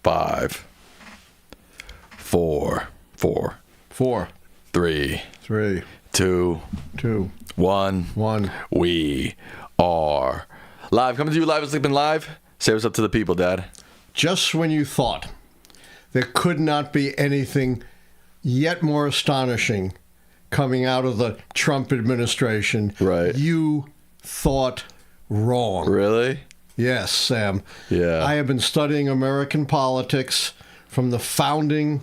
5, 4, 3, 2, 1. We are live. Coming to you live at Lichtman Live. Say what's up to the people, Dad. Just when you thought there could not be anything yet more astonishing coming out of the Trump administration, right, you thought wrong. Really? Yes, Sam. Yeah. I have been studying American politics from the founding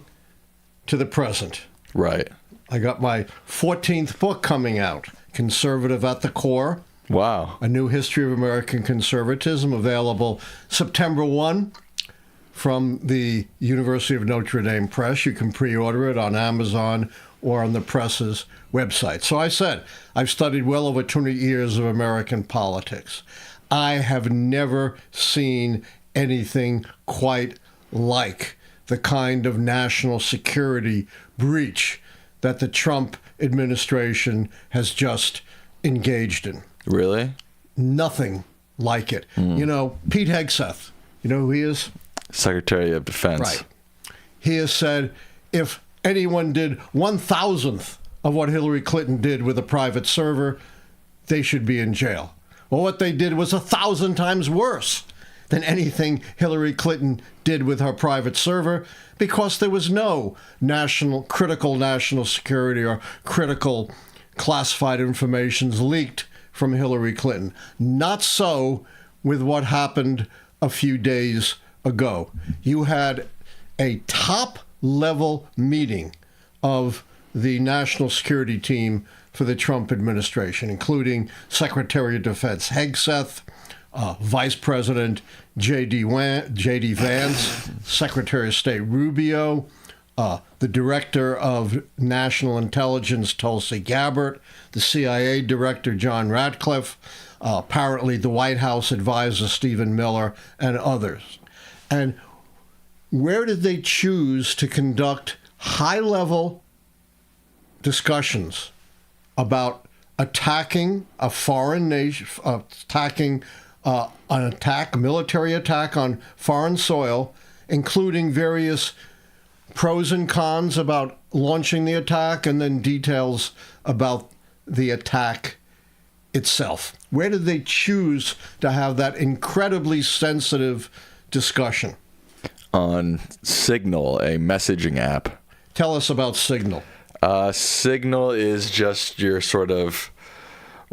to the present. Right. I got my 14th book coming out, Conservative at the Core. Wow. A New History of American Conservatism, available September 1 from the University of Notre Dame Press. You can pre-order it on Amazon or on the press's website. So I said, I've studied well over 20 years of American politics. I have never seen anything quite like the kind of national security breach that the Trump administration has just engaged in. Really? Nothing like it. You know, Pete Hegseth, you know who he is? Secretary of Defense. Right. He has said if anyone did 1,000th of what Hillary Clinton did with a private server, they should be in jail. Well, what they did was 1,000 times worse than anything Hillary Clinton did with her private server, because there was no critical national security or critical classified informations leaked from Hillary Clinton. Not so with what happened a few days ago. You had a top-level meeting of the national security team for the Trump administration, including Secretary of Defense Hegseth, Vice President J.D. Vance, Secretary of State Rubio, the Director of National Intelligence Tulsi Gabbard, the CIA Director John Ratcliffe, apparently the White House advisor Stephen Miller, and others. And where did they choose to conduct high-level discussions about attacking a foreign nation, a military attack on foreign soil, including various pros and cons about launching the attack, and then details about the attack itself? Where did they choose to have that incredibly sensitive discussion? On Signal, a messaging app. Tell us about Signal. Signal is just your sort of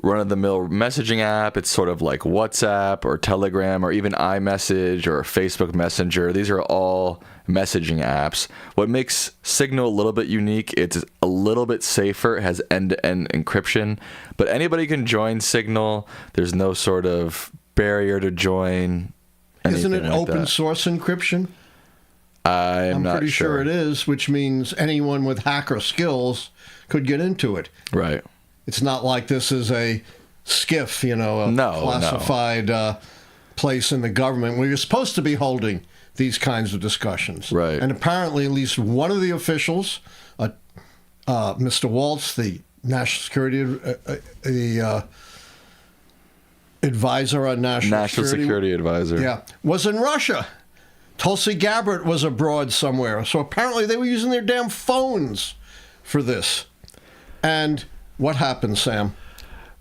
run-of-the-mill messaging app. It's sort of like WhatsApp or Telegram or even iMessage or Facebook Messenger. These are all messaging apps. What makes Signal a little bit unique, it's a little bit safer. It has end-to-end encryption. But anybody can join Signal. There's no sort of barrier to join. Isn't it like open that. source encryption? I'm not pretty sure it is, which means anyone with hacker skills could get into it. Right. It's not like this is a SCIF, classified place in the government where you're supposed to be holding these kinds of discussions. Right. And apparently at least one of the officials, Mr. Waltz, the national security advisor on national security advisor. Yeah, was in Russia. Tulsi Gabbard was abroad somewhere. So apparently they were using their damn phones for this. And what happened, Sam?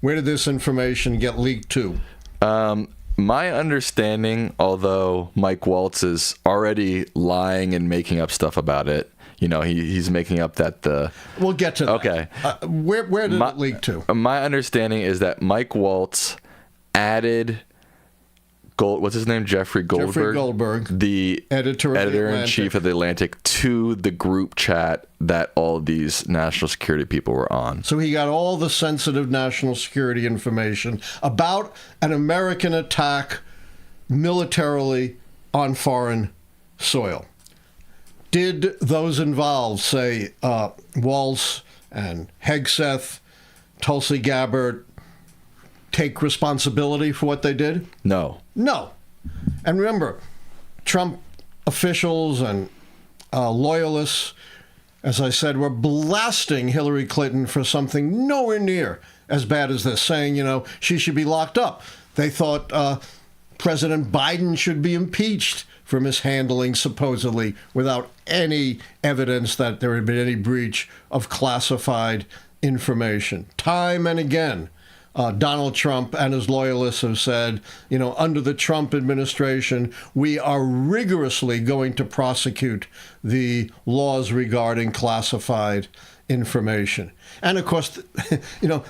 Where did this information get leaked to? My understanding, although Mike Waltz is already lying and making up stuff about it, you know, he's making up that the... We'll get to that. Okay. Where did it leak to? My understanding is that Mike Waltz added... what's his name? Jeffrey Goldberg. Jeffrey Goldberg, the editor-in-chief of The Atlantic, to the group chat that all these national security people were on. So he got all the sensitive national security information about an American attack militarily on foreign soil. Did those involved, say, Waltz and Hegseth, Tulsi Gabbard, take responsibility for what they did? No. No. And remember, Trump officials and loyalists, as I said, were blasting Hillary Clinton for something nowhere near as bad as this, saying, you know, she should be locked up. They thought President Biden should be impeached for mishandling, supposedly, without any evidence that there had been any breach of classified information. Time and again, Donald Trump and his loyalists have said, under the Trump administration, we are rigorously going to prosecute the laws regarding classified information. And of course,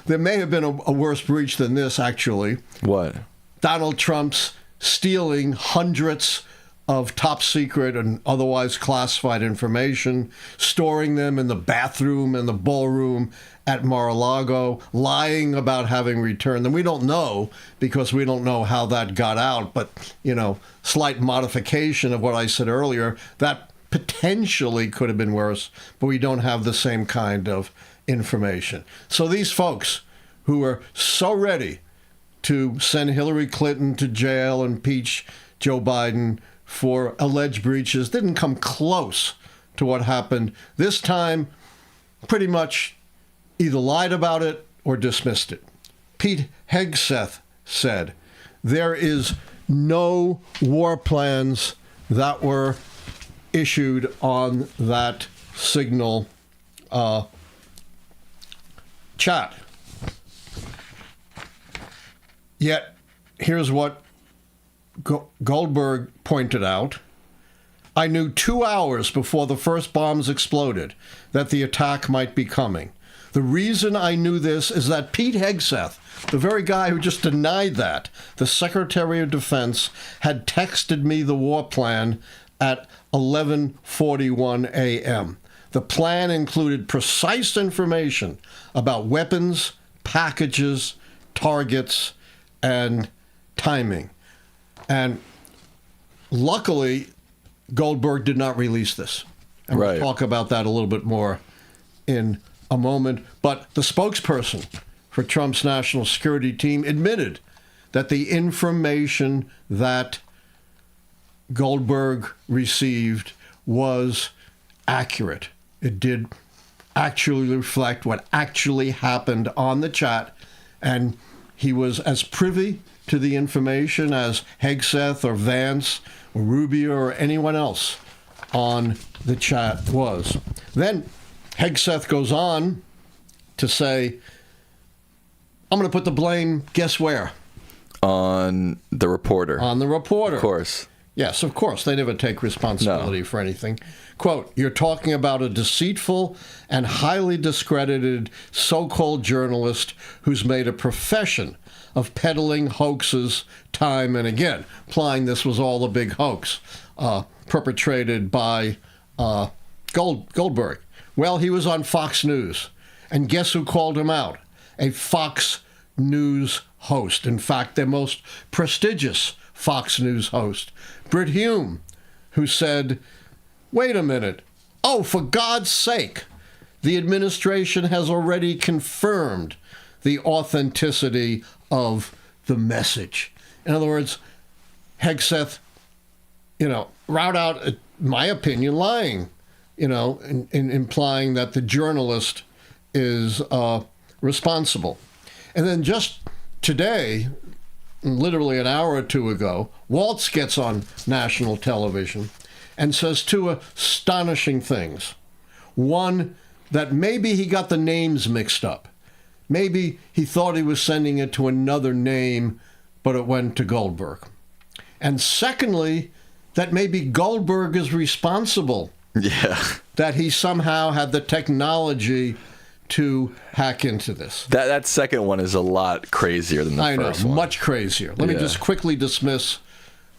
there may have been a worse breach than this, actually. What? Donald Trump's stealing hundreds of top secret and otherwise classified information, storing them in the bathroom and the ballroom at Mar-a-Lago, lying about having returned them. We don't know, because we don't know how that got out, but, slight modification of what I said earlier, that potentially could have been worse, but we don't have the same kind of information. So these folks who are so ready to send Hillary Clinton to jail, impeach Joe Biden for alleged breaches, didn't come close to what happened. This time, pretty much either lied about it or dismissed it. Pete Hegseth said, there is no war plans that were issued on that Signal chat. Yet, here's what Goldberg pointed out. I knew 2 hours before the first bombs exploded that the attack might be coming. The reason I knew this is that Pete Hegseth, the very guy who just denied that, the Secretary of Defense, had texted me the war plan at 11:41 a.m. The plan included precise information about weapons, packages, targets, and timing. And luckily, Goldberg did not release this. And right. We'll talk about that a little bit more in a moment. But the spokesperson for Trump's national security team admitted that the information that Goldberg received was accurate. It did actually reflect what actually happened on the chat, and he was as privy to the information as Hegseth or Vance or Rubio or anyone else on the chat was. Then Hegseth goes on to say, I'm going to put the blame, guess where? On the reporter. On the reporter. Of course. Yes, of course. They never take responsibility for anything. Quote, you're talking about a deceitful and highly discredited so-called journalist who's made a profession of peddling hoaxes time and again, implying this was all a big hoax perpetrated by Goldberg. Well, he was on Fox News. And guess who called him out? A Fox News host. In fact, their most prestigious Fox News host, Brit Hume, who said, wait a minute. Oh, for God's sake, the administration has already confirmed the authenticity of the message. In other words, Hegseth, route out, in my opinion, lying, in implying that the journalist is responsible. And then just today, literally an hour or two ago, Waltz gets on national television and says two astonishing things. One, that maybe he got the names mixed up. Maybe he thought he was sending it to another name, but it went to Goldberg. And secondly, that maybe Goldberg is responsible. Yeah. That he somehow had the technology to hack into this. That second one is a lot crazier than the first one. Much crazier. Let me just quickly dismiss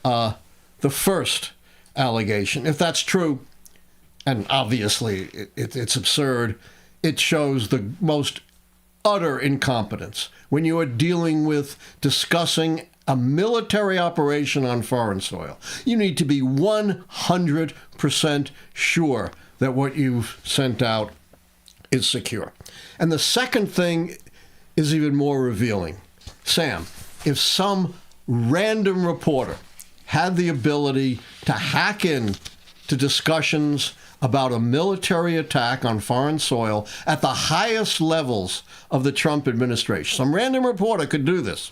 the first allegation. If that's true, and obviously it's absurd, it shows the most utter incompetence when you are dealing with discussing a military operation on foreign soil. You need to be 100% sure that what you've sent out is secure. And the second thing is even more revealing. Sam, if some random reporter had the ability to hack in to discussions about a military attack on foreign soil at the highest levels of the Trump administration, some random reporter could do this,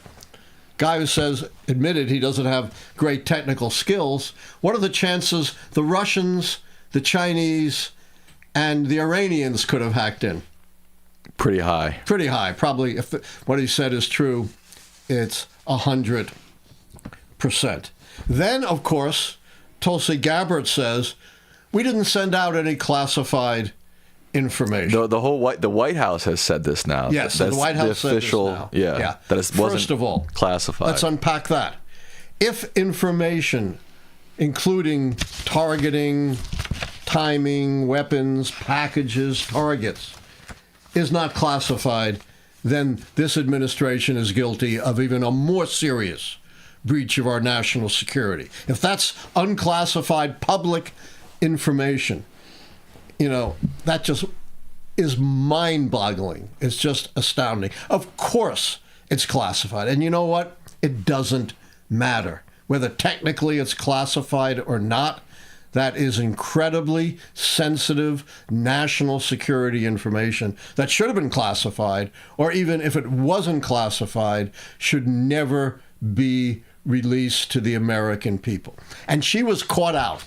guy who admitted he doesn't have great technical skills. What are the chances the Russians, the Chinese, and the Iranians could have hacked in? Pretty high. Pretty high. Probably, if what he said is true, it's 100%. Then, of course, Tulsi Gabbard says, we didn't send out any classified information. The White House has said this now. Yes, the White House said this now. Yeah. That it wasn't First of all, classified. Let's unpack that. If information, including targeting, timing, weapons, packages, targets, is not classified, then this administration is guilty of even a more serious breach of our national security. If that's unclassified public information, that just is mind-boggling. It's just astounding. Of course it's classified. And you know what? It doesn't matter. Whether technically it's classified or not, that is incredibly sensitive national security information that should have been classified, or even if it wasn't classified, should never be released to the American people. And she was caught out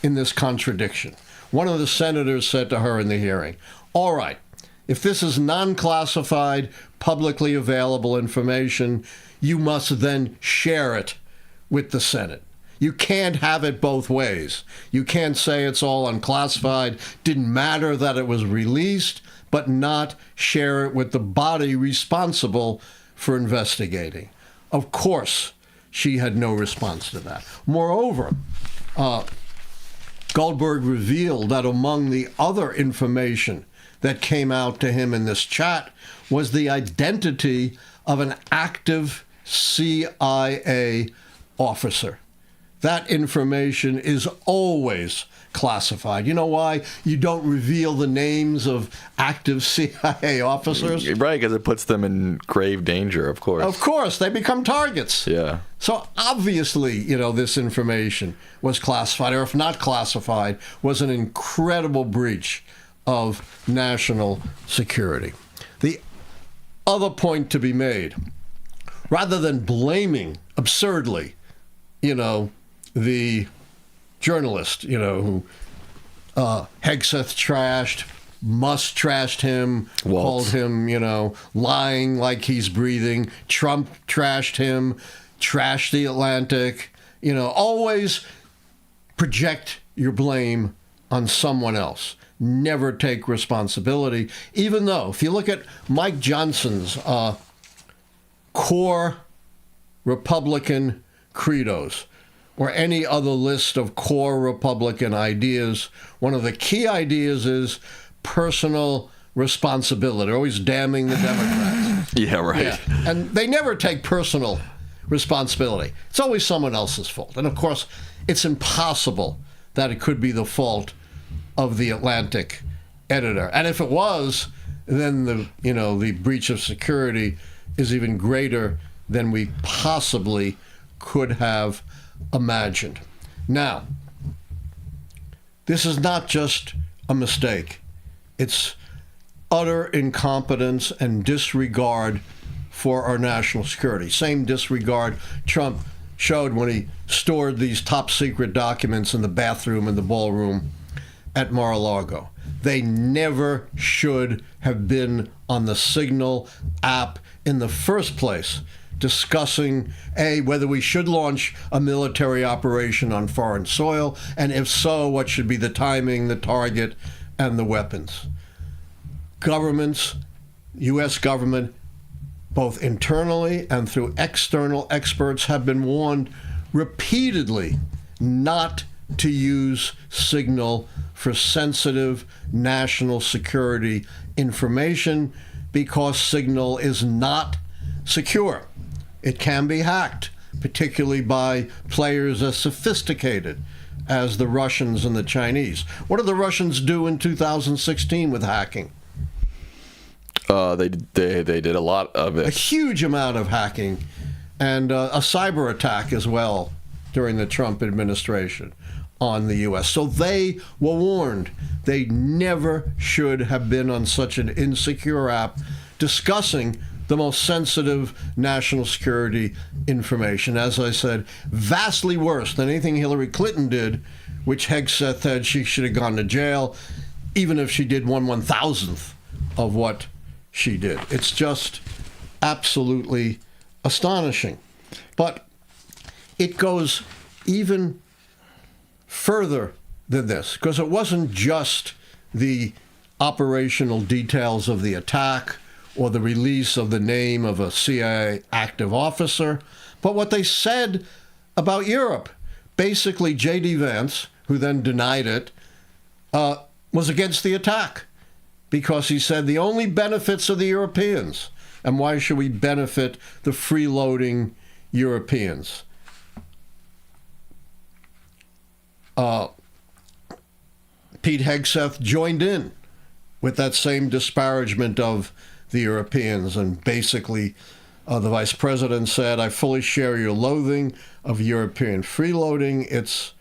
in this contradiction. One of the senators said to her in the hearing, all right, if this is non-classified, publicly available information, you must then share it with the Senate. You can't have it both ways. You can't say it's all unclassified, didn't matter that it was released, but not share it with the body responsible for investigating. Of course, she had no response to that. Moreover, Goldberg revealed that among the other information that came out to him in this chat was the identity of an active CIA officer. That information is always classified. You know why you don't reveal the names of active CIA officers? Right, because it puts them in grave danger, of course. Of course, they become targets. Yeah. So obviously, this information was classified, or if not classified, was an incredible breach of national security. The other point to be made, rather than blaming absurdly, the journalist, who Hegseth trashed, Musk trashed him, Waltz. called him, lying like he's breathing. Trump trashed him, trashed the Atlantic. Always project your blame on someone else. Never take responsibility, even though, if you look at Mike Johnson's core Republican credos, or any other list of core Republican ideas, one of the key ideas is personal responsibility. They're always damning the Democrats. Yeah, right. Yeah. And they never take personal responsibility. It's always someone else's fault. And of course, it's impossible that it could be the fault of the Atlantic editor. And if it was, then the breach of security is even greater than we possibly could have imagined. Now, this is not just a mistake. It's utter incompetence and disregard for our national security. Same disregard Trump showed when he stored these top secret documents in the bathroom in the ballroom at Mar-a-Lago. They never should have been on the Signal app in the first place, discussing, whether we should launch a military operation on foreign soil, and if so, what should be the timing, the target, and the weapons. Governments, U.S. government, both internally and through external experts, have been warned repeatedly not to use Signal for sensitive national security information because Signal is not secure. It can be hacked, particularly by players as sophisticated as the Russians and the Chinese. What did the Russians do in 2016 with hacking? They did a lot of it. A huge amount of hacking, and a cyber attack as well during the Trump administration on the U.S. So they were warned. They never should have been on such an insecure app discussing the most sensitive national security information. As I said, vastly worse than anything Hillary Clinton did, which Hegseth said she should have gone to jail, even if she did 1/1000th of what she did. It's just absolutely astonishing. But it goes even further than this, because it wasn't just the operational details of the attack or the release of the name of a CIA active officer, but what they said about Europe. Basically, J.D. Vance, who then denied it, was against the attack because he said the only benefits are the Europeans. And why should we benefit the freeloading Europeans? Pete Hegseth joined in with that same disparagement of the Europeans. And basically, the vice president said, I fully share your loathing of European freeloading. It's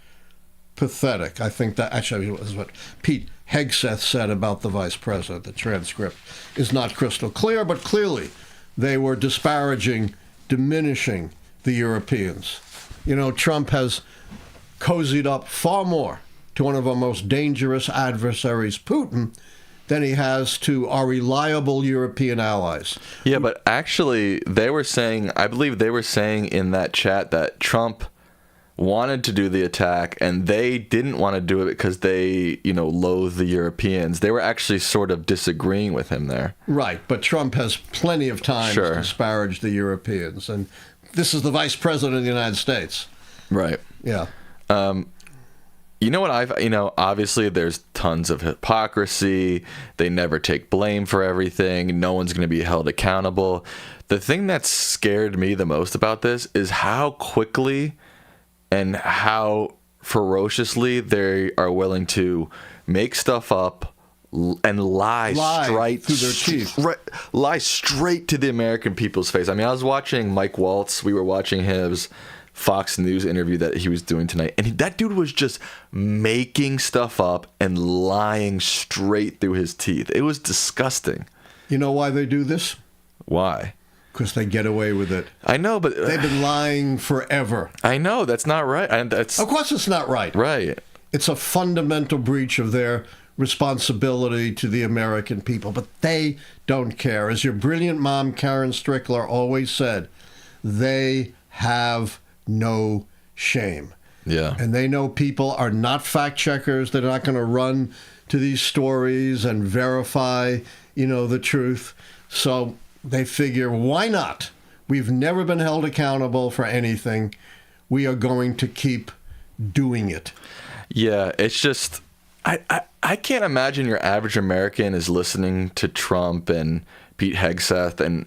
pathetic. I think that actually was what Pete Hegseth said about the vice president. The transcript is not crystal clear, but clearly they were disparaging, diminishing the Europeans. You know, Trump has cozied up far more to one of our most dangerous adversaries, Putin, than he has to our reliable European allies. Yeah, but actually, I believe they were saying in that chat that Trump wanted to do the attack and they didn't want to do it because they, loathe the Europeans. They were actually sort of disagreeing with him there. Right, but Trump has plenty of times disparaged the Europeans. And this is the vice president of the United States. Right. Yeah. You know what obviously there's tons of hypocrisy. They never take blame for everything. No one's going to be held accountable. The thing that scared me the most about this is how quickly and how ferociously they are willing to make stuff up and lie straight through their teeth. Lie straight to the American people's face. I mean, I was watching Mike Waltz. We were watching his Fox News interview that he was doing tonight, and that dude was just making stuff up and lying straight through his teeth. It was disgusting. You know why they do this? Why? Because they get away with it. I know, but they've been lying forever. I know, that's not right. Of course it's not right. Right. It's a fundamental breach of their responsibility to the American people, but they don't care. As your brilliant mom, Karen Strickler, always said, they have no shame. Yeah. And they know people are not fact checkers. They're not going to run to these stories and verify, the truth. So they figure, why not? We've never been held accountable for anything. We are going to keep doing it. Yeah, it's just, I can't imagine your average American is listening to Trump and Pete Hegseth and,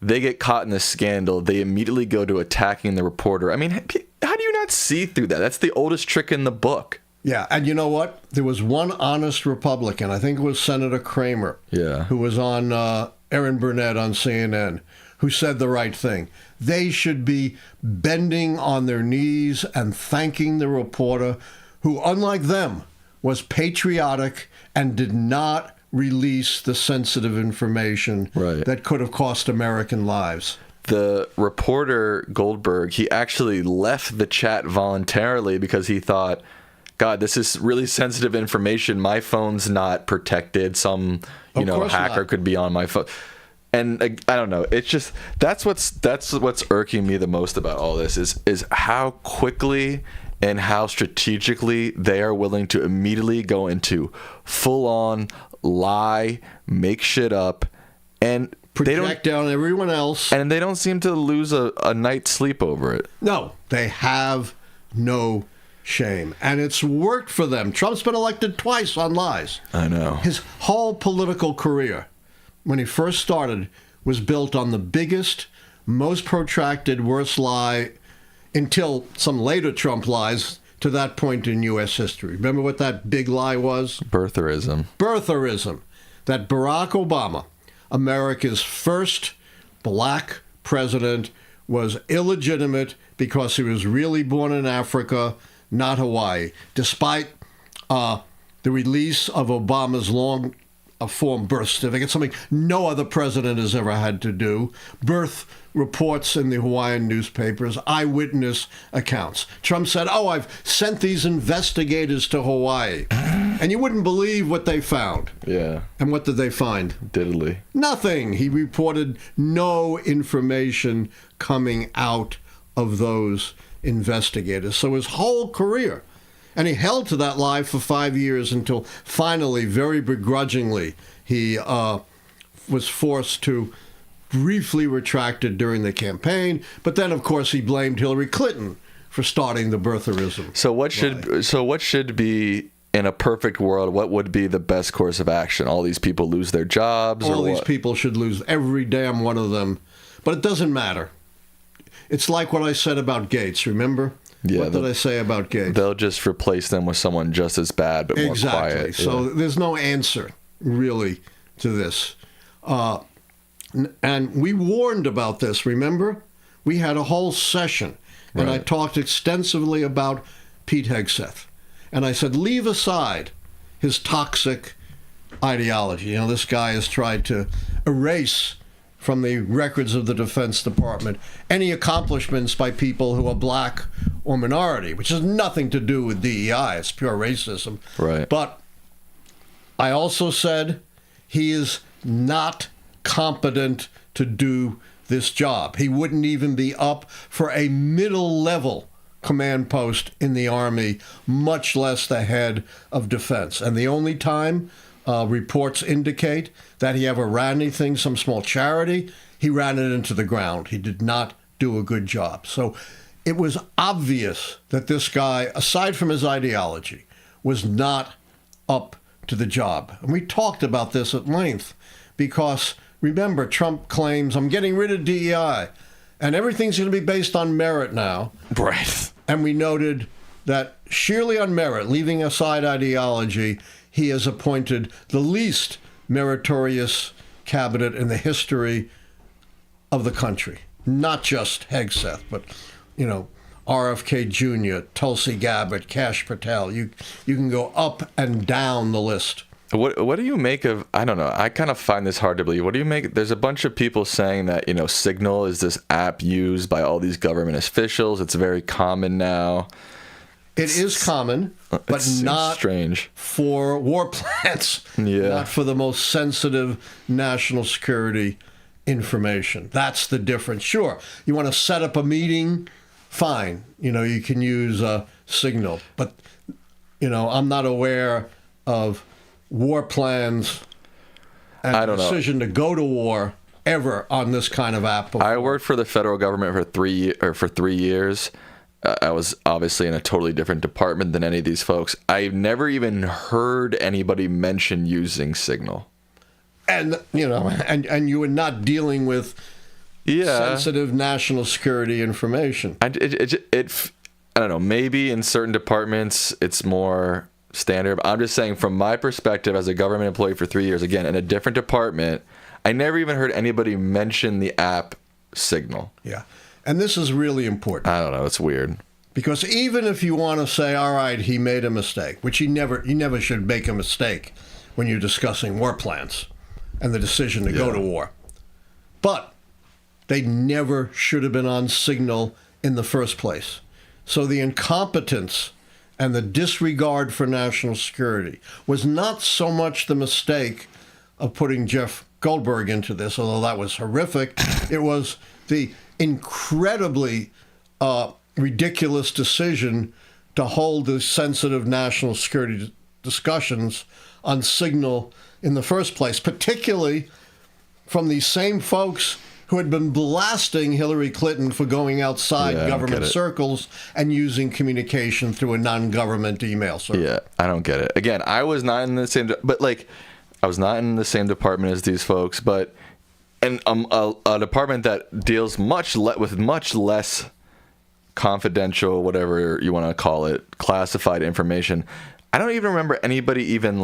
they get caught in this scandal. They immediately go to attacking the reporter. I mean, how do you not see through that? That's the oldest trick in the book. Yeah, and you know what? There was one honest Republican, I think it was Senator Kramer, who was on Erin Burnett on CNN, who said the right thing. They should be bending on their knees and thanking the reporter who, unlike them, was patriotic and did not release the sensitive information that could have cost American lives. The reporter, Goldberg, he actually left the chat voluntarily because he thought, God, this is really sensitive information. My phone's not protected. Some, hacker could be on my phone. And I don't know. It's just that's what's irking me the most about all this is how quickly and how strategically they are willing to immediately go into full-on lie, make shit up, and project down everyone else. And they don't seem to lose a night's sleep over it. No, they have no shame. And it's worked for them. Trump's been elected twice on lies. I know. His whole political career, when he first started, was built on the biggest, most protracted, worst lie until some later Trump lies to that point in U.S. history. Remember what that big lie was? Birtherism. Birtherism. That Barack Obama, America's first black president, was illegitimate because he was really born in Africa, not Hawaii. Despite the release of Obama's long a form birth certificate, something no other president has ever had to do. Birth reports in the Hawaiian newspapers, eyewitness accounts. Trump said, I've sent these investigators to Hawaii. And you wouldn't believe what they found. Yeah. And what did they find? Diddly. Nothing. He reported no information coming out of those investigators. So his whole career, and he held to that lie for 5 years until finally, very begrudgingly, he was forced to briefly retract it during the campaign. But then, of course, he blamed Hillary Clinton for starting the birtherism. So what should be, in a perfect world, what would be the best course of action? All these people lose their jobs? All these people should lose, every damn one of them. But it doesn't matter. It's like what I said about Gates, remember? Yeah, what did I say about Gates? They'll just replace them with someone just as bad, but more quiet. Exactly. So there's no answer, really, to this. And we warned about this, remember? We had a whole session, and Right. I talked extensively about Pete Hegseth. And I said, leave aside his toxic ideology. This guy has tried to erase from the records of the Defense Department any accomplishments by people who are black or minority, which has nothing to do with DEI. It's pure racism. Right. But I also said he is not competent to do this job. He wouldn't even be up for a middle-level command post in the Army, much less the head of defense. And the only time reports indicate that he ever ran anything, some small charity, he ran it into the ground. He did not do a good job. So it was obvious that this guy, aside from his ideology, was not up to the job. And we talked about this at length because, remember, Trump claims, I'm getting rid of DEI, and everything's going to be based on merit now. Right. And we noted that sheerly on merit, leaving aside ideology, he has appointed the least meritorious cabinet in the history of the country. Not just Hegseth, but, RFK Jr., Tulsi Gabbard, Kash Patel. You can go up and down the list. What do you make of, I don't know, I kind of find this hard to believe. What do you make, there's a bunch of people saying that, Signal is this app used by all these government officials. It's very common now. It is common, but not strange for war plans. Yeah. Not for the most sensitive national security information. That's the difference. Sure, you want to set up a meeting, fine. You can use Signal. But, I'm not aware of war plans and I don't know. decision to go to war ever on this kind of app before. I worked for the federal government for 3 years. I was obviously in a totally different department than any of these folks. I've never even heard anybody mention using Signal. And and you were not dealing with sensitive national security information. I don't know. Maybe in certain departments it's more standard. But I'm just saying, from my perspective as a government employee for 3 years, again in a different department, I never even heard anybody mention the app Signal. Yeah. And this is really important. I don't know. It's weird. Because even if you want to say, all right, he made a mistake, which you never should make a mistake when you're discussing war plans and the decision to go to war. But they never should have been on Signal in the first place. So the incompetence and the disregard for national security was not so much the mistake of putting Jeff Goldberg into this, although that was horrific. It was the incredibly ridiculous decision to hold the sensitive national security discussions on Signal in the first place, particularly from these same folks who had been blasting Hillary Clinton for going outside government circles and using communication through a non-government email service. Yeah, I don't get it. Again, I was not in the same, I was not in the same department as these folks, but and a department that deals with much less confidential, whatever you want to call it, classified information. I don't even remember anybody even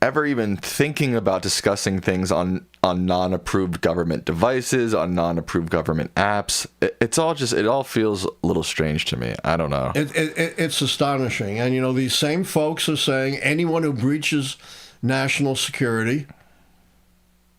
ever even thinking about discussing things on non-approved government devices, on non-approved government apps. It all feels a little strange to me. I don't know. It's astonishing. And, these same folks are saying anyone who breaches national security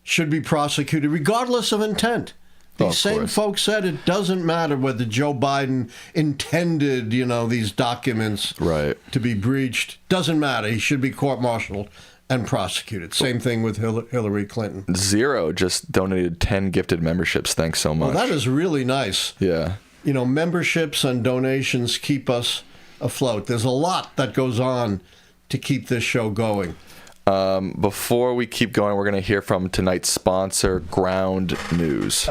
should be prosecuted regardless of intent. These same folks said it doesn't matter whether Joe Biden intended, these documents to be breached. Doesn't matter. He should be court-martialed and prosecuted. Same thing with Hillary Clinton. Zero just donated 10 gifted memberships. Thanks so much. Well, that is really nice. Yeah. Memberships and donations keep us afloat. There's a lot that goes on to keep this show going. Before we keep going, we're going to hear from tonight's sponsor, Ground News.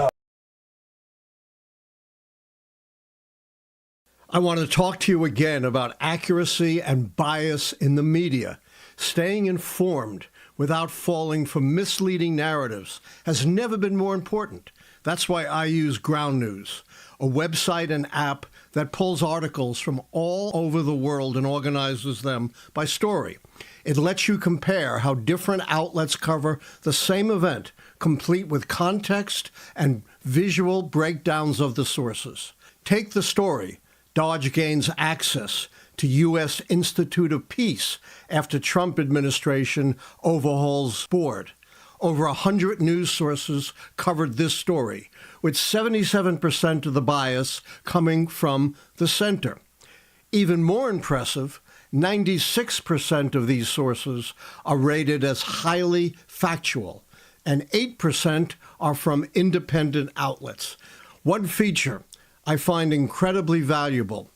I want to talk to you again about accuracy and bias in the media. Staying informed without falling for misleading narratives has never been more important. That's why I use Ground News, a website and app that pulls articles from all over the world and organizes them by story. It lets you compare how different outlets cover the same event, complete with context and visual breakdowns of the sources. Take the story. Dodge gains access to U.S. Institute of Peace after Trump administration overhauls board. Over 100 news sources covered this story, with 77% of the bias coming from the center. Even more impressive, 96% of these sources are rated as highly factual, and 8% are from independent outlets. One feature I find incredibly valuable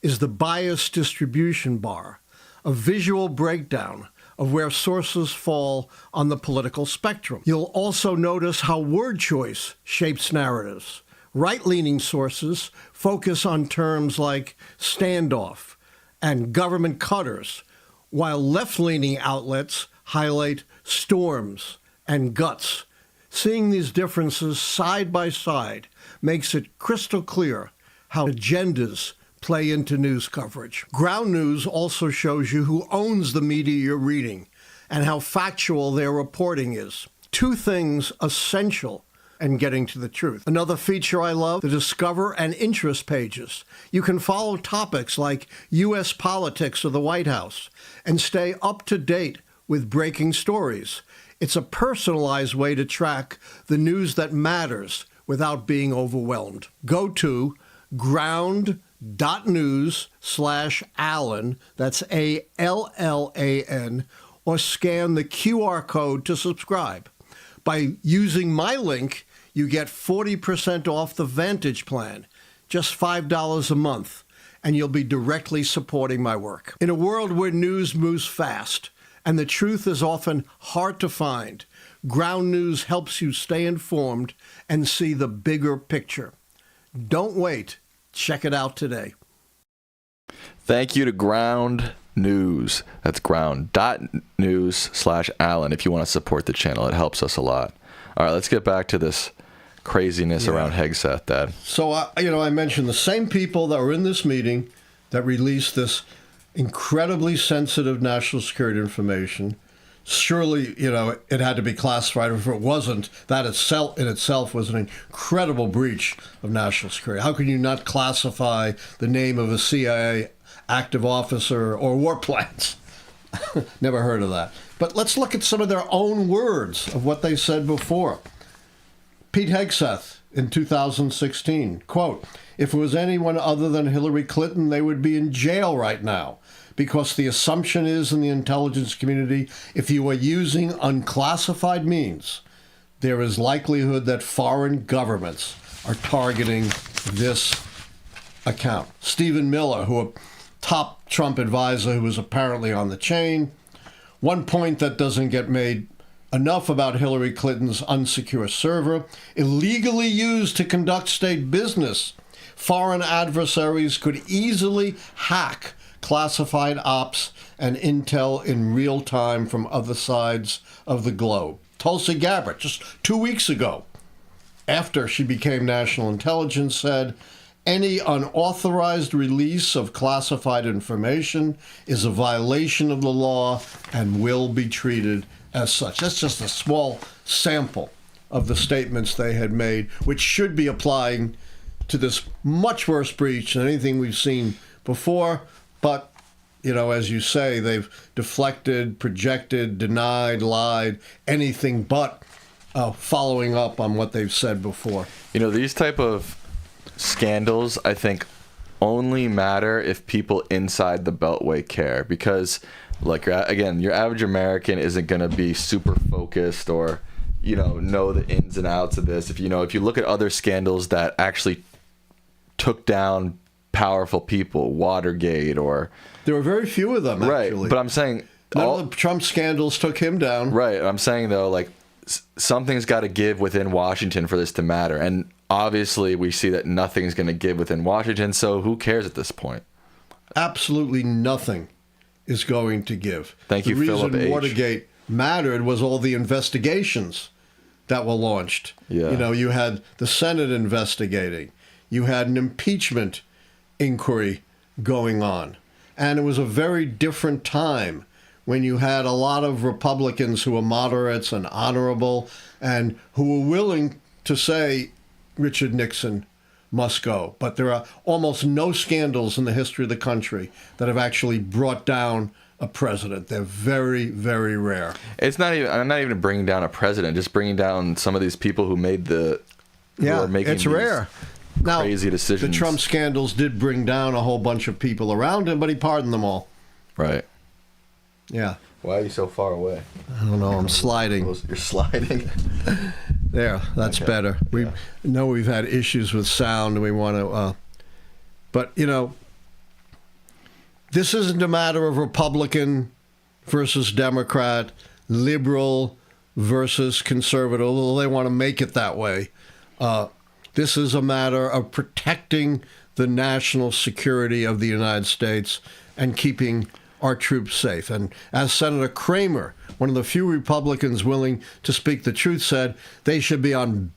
is the bias distribution bar, a visual breakdown of where sources fall on the political spectrum. You'll also notice how word choice shapes narratives. Right-leaning sources focus on terms like standoff and government cutters, while left-leaning outlets highlight storms and guts. Seeing these differences side by side makes it crystal clear how agendas play into news coverage. Ground News also shows you who owns the media you're reading and how factual their reporting is. Two things essential in getting to the truth. Another feature I love, the Discover and Interest pages. You can follow topics like U.S. politics or the White House and stay up to date with breaking stories. It's a personalized way to track the news that matters without being overwhelmed. Go to ground.news/Allan, that's ALLAN, or scan the QR code to subscribe. By using my link, you get 40% off the Vantage plan, just $5 a month, and you'll be directly supporting my work. In a world where news moves fast and the truth is often hard to find, Ground News helps you stay informed and see the bigger picture. Don't wait. Check it out today. Thank you to Ground News. That's ground.news/Allan if you want to support the channel. It helps us a lot. All right, let's get back to this craziness around Hegseth, Dad. So, I mentioned the same people that were in this meeting that released this incredibly sensitive national security information. Surely, it had to be classified. If it wasn't, that in itself was an incredible breach of national security. How can you not classify the name of a CIA active officer or war plans? Never heard of that. But let's look at some of their own words of what they said before. Pete Hegseth in 2016, quote, "If it was anyone other than Hillary Clinton, they would be in jail right now. Because the assumption is in the intelligence community, if you are using unclassified means, there is likelihood that foreign governments are targeting this account." Stephen Miller, a top Trump advisor who was apparently on the chain. One point that doesn't get made enough about Hillary Clinton's unsecure server, illegally used to conduct state business. Foreign adversaries could easily hack classified ops and intel in real time from other sides of the globe. Tulsi Gabbard, just 2 weeks ago, after she became national intelligence, said, "Any unauthorized release of classified information is a violation of the law and will be treated as such." That's just a small sample of the statements they had made, which should be applying to this much worse breach than anything we've seen before. But as you say, they've deflected, projected, denied, lied, anything but following up on what they've said before. These type of scandals, I think, only matter if people inside the Beltway care, because, like, again, your average American isn't going to be super focused or, know the ins and outs of this. If you look at other scandals that actually took down powerful people, Watergate, or there were very few of them, right, actually. but I'm saying none of the Trump scandals took him down. Right. I'm saying, though, like, something's got to give within Washington for this to matter. And obviously we see that nothing's going to give within Washington. So who cares at this point? Absolutely nothing is going to give. Thank you, Philip H. The reason Watergate mattered was all the investigations that were launched. Yeah. You had the Senate investigating. You had an impeachment inquiry going on. And it was a very different time when you had a lot of Republicans who were moderates and honorable and who were willing to say Richard Nixon must go. But there are almost no scandals in the history of the country that have actually brought down a president. They're very, very rare. I'm not even bringing down a president, just bringing down some of these people who made who are making it's rare. Crazy decisions. The Trump scandals did bring down a whole bunch of people around him, but he pardoned them all. Right. Yeah. Why are you so far away? I don't know. I'm sliding. You're sliding. There. That's okay. Better. We know we've had issues with sound, and we want to. But this isn't a matter of Republican versus Democrat, liberal versus conservative. Although they want to make it that way. This is a matter of protecting the national security of the United States and keeping our troops safe. And as Senator Kramer, one of the few Republicans willing to speak the truth, said, they should be on,